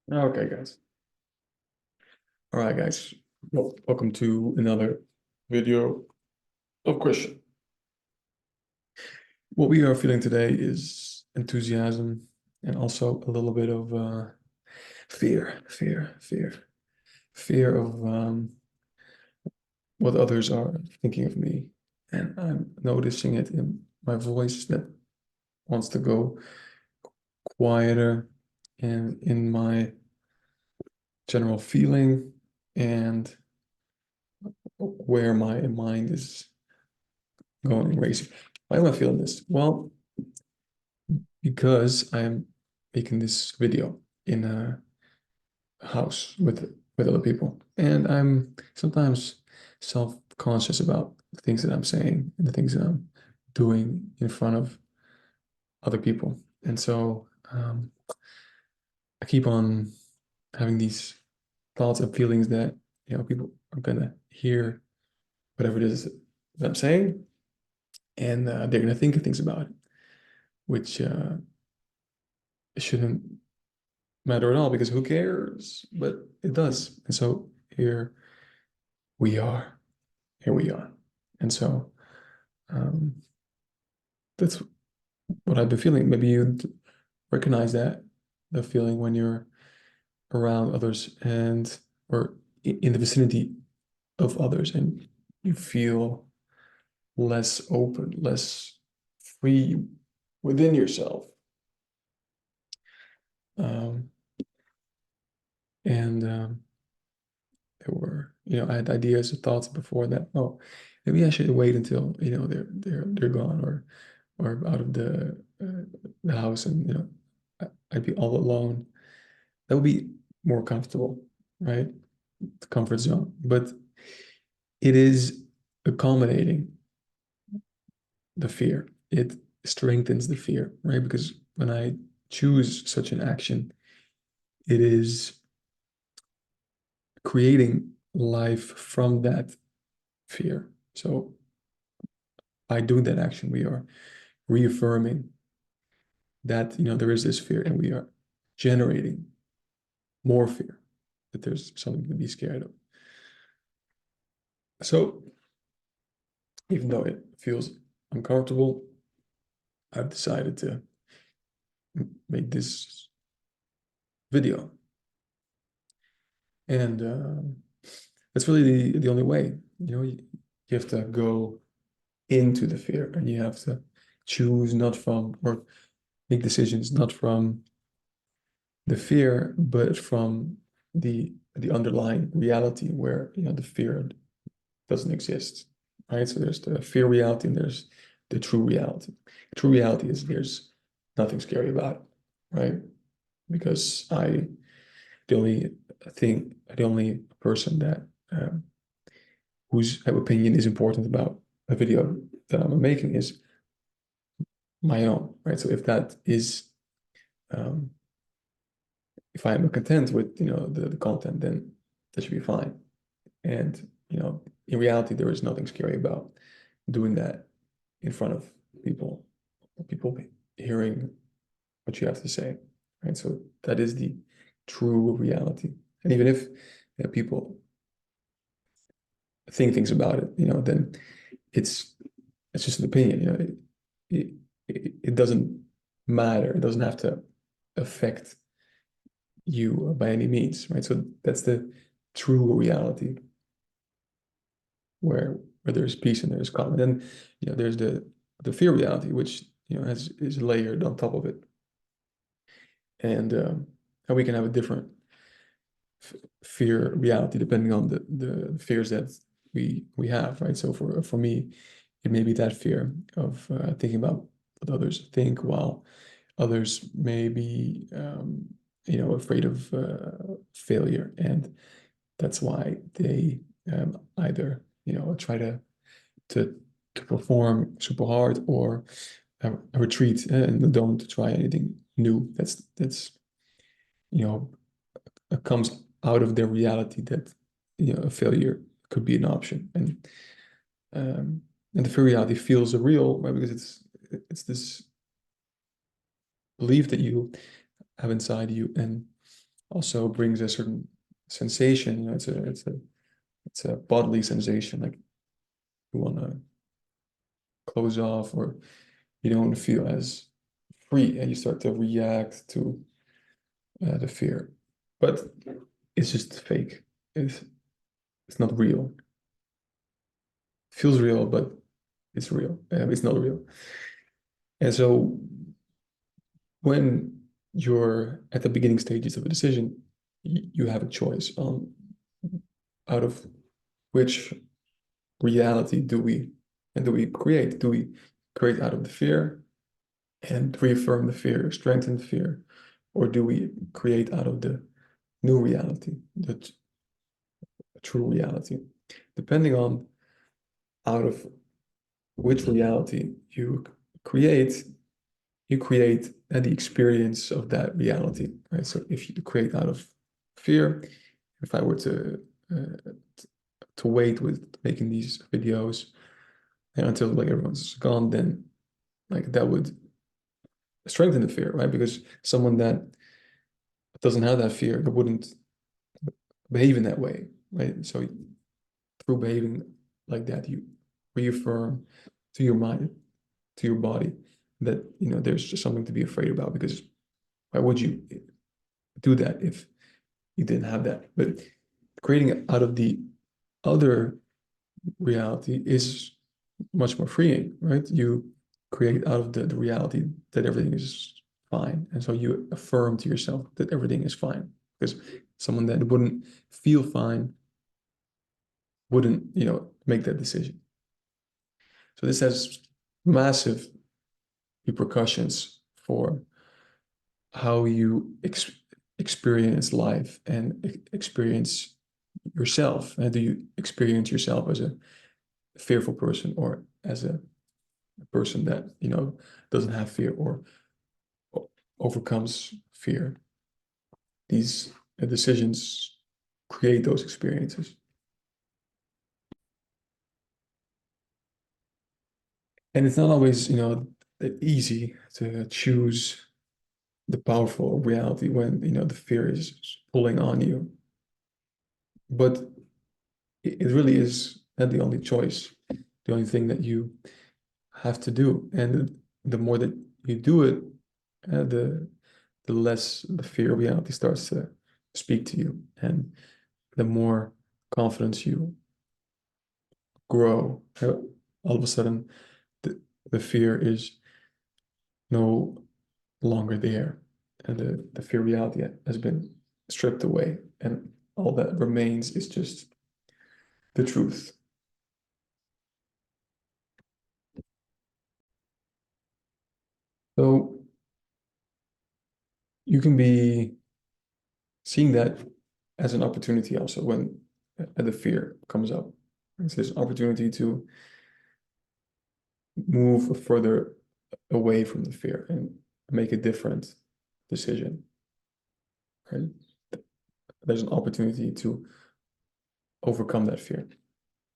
Okay, guys. All right, guys. Well, welcome to another video of Christian. What we are feeling today is enthusiasm and also a little bit of fear of what others are thinking of me. And I'm noticing it in my voice that wants to go quieter and in my general feeling and where my mind is going and racing. Why am I feeling this? Well, because I'm making this video in a house with other people, and I'm sometimes self-conscious about the things that I'm saying and the things that I'm doing in front of other people. And so I keep on having these thoughts and feelings that people are gonna hear whatever it is that I'm saying, and they're gonna think of things about it, which shouldn't matter at all because who cares? But it does. And so we are. Here we are. And so um, that's what I've been feeling. Maybe you recognize that, the feeling when you're around others and or in the vicinity of others and you feel less open, less free within yourself. Um, and there were, I had ideas or thoughts before that, oh, maybe I should wait until, they're gone or out of the house and, I'd be all alone. That would be more comfortable, right? The comfort zone. But it is accommodating the fear. It strengthens the fear, right? Because when I choose such an action, it is creating life from that fear. So by doing that action, we are reaffirming that there is this fear, and we are generating more fear that there's something to be scared of. So even though it feels uncomfortable, I've decided to make this video, and that's really the only way. You have to go into the fear, and you have to choose not from or make decisions not from the fear, but from the underlying reality where the fear doesn't exist, right? So there's the fear reality and there's the true reality. The true reality is there's nothing scary about it, right? Because the only the only person that whose opinion is important about a video that I'm making is my own, right? So if that is um, if I am content with the content, then that should be fine. And in reality, there is nothing scary about doing that in front of people, people hearing what you have to say, right? So that is the true reality. And even if people think things about it, then it's it's just an opinion. It doesn't matter. It doesn't have to affect you by any means, right? So that's the true reality where there's peace and there's calm. And then there's the fear reality, which has is layered on top of it, and how we can have a different fear reality depending on the fears that we have, right? So for me, it may be that fear of thinking about what others think, while others may be afraid of failure, and that's why they either try to to perform super hard or retreat and don't try anything new. That's you know comes out of their reality that a failure could be an option, um, and the fear reality feels real, right? Because it's this belief that you have inside you, and also brings a certain sensation. You know, it's a bodily sensation, like you want to close off, or you don't feel as free, and you start to react to the fear. But it's just fake. It's not real. Feels real, but it's real. It's not real. And so when you're at the beginning stages of a decision, you have a choice on out of which reality do we create? Do we create out of the fear and reaffirm the fear, strengthen the fear, or do we create out of the new reality, the true reality? Depending on out of which reality create, you create the experience of that reality, right? So if you create out of fear, if I were to wait with making these videos until like everyone's gone, then like that would strengthen the fear, right? Because someone that doesn't have that fear, that wouldn't behave in that way, right? So through behaving like that, you reaffirm to your mind, to your body, that you know there's just something to be afraid about. Because why would you do that if you didn't have that? But creating it out of the other reality is much more freeing, right? You create out of the reality that everything is fine. And so you affirm to yourself that everything is fine. Because someone that wouldn't feel fine wouldn't, you know, make that decision. So this has massive repercussions for how you experience life and experience yourself. And do you experience yourself as a fearful person, or as a person that, you know, doesn't have fear or overcomes fear? These decisions create those experiences. And it's not always, you know, easy to choose the powerful reality when, you know, the fear is pulling on you. But it really is not the only choice, the only thing that you have to do. And the more that you do it, the less the fear reality starts to speak to you, and the more confidence you grow. All of a sudden, the fear is no longer there, and the fear reality has been stripped away, and all that remains is just the truth. So you can be seeing that as an opportunity also when the fear comes up. It's this opportunity to move further away from the fear and make a different decision, right? There's an opportunity to overcome that fear.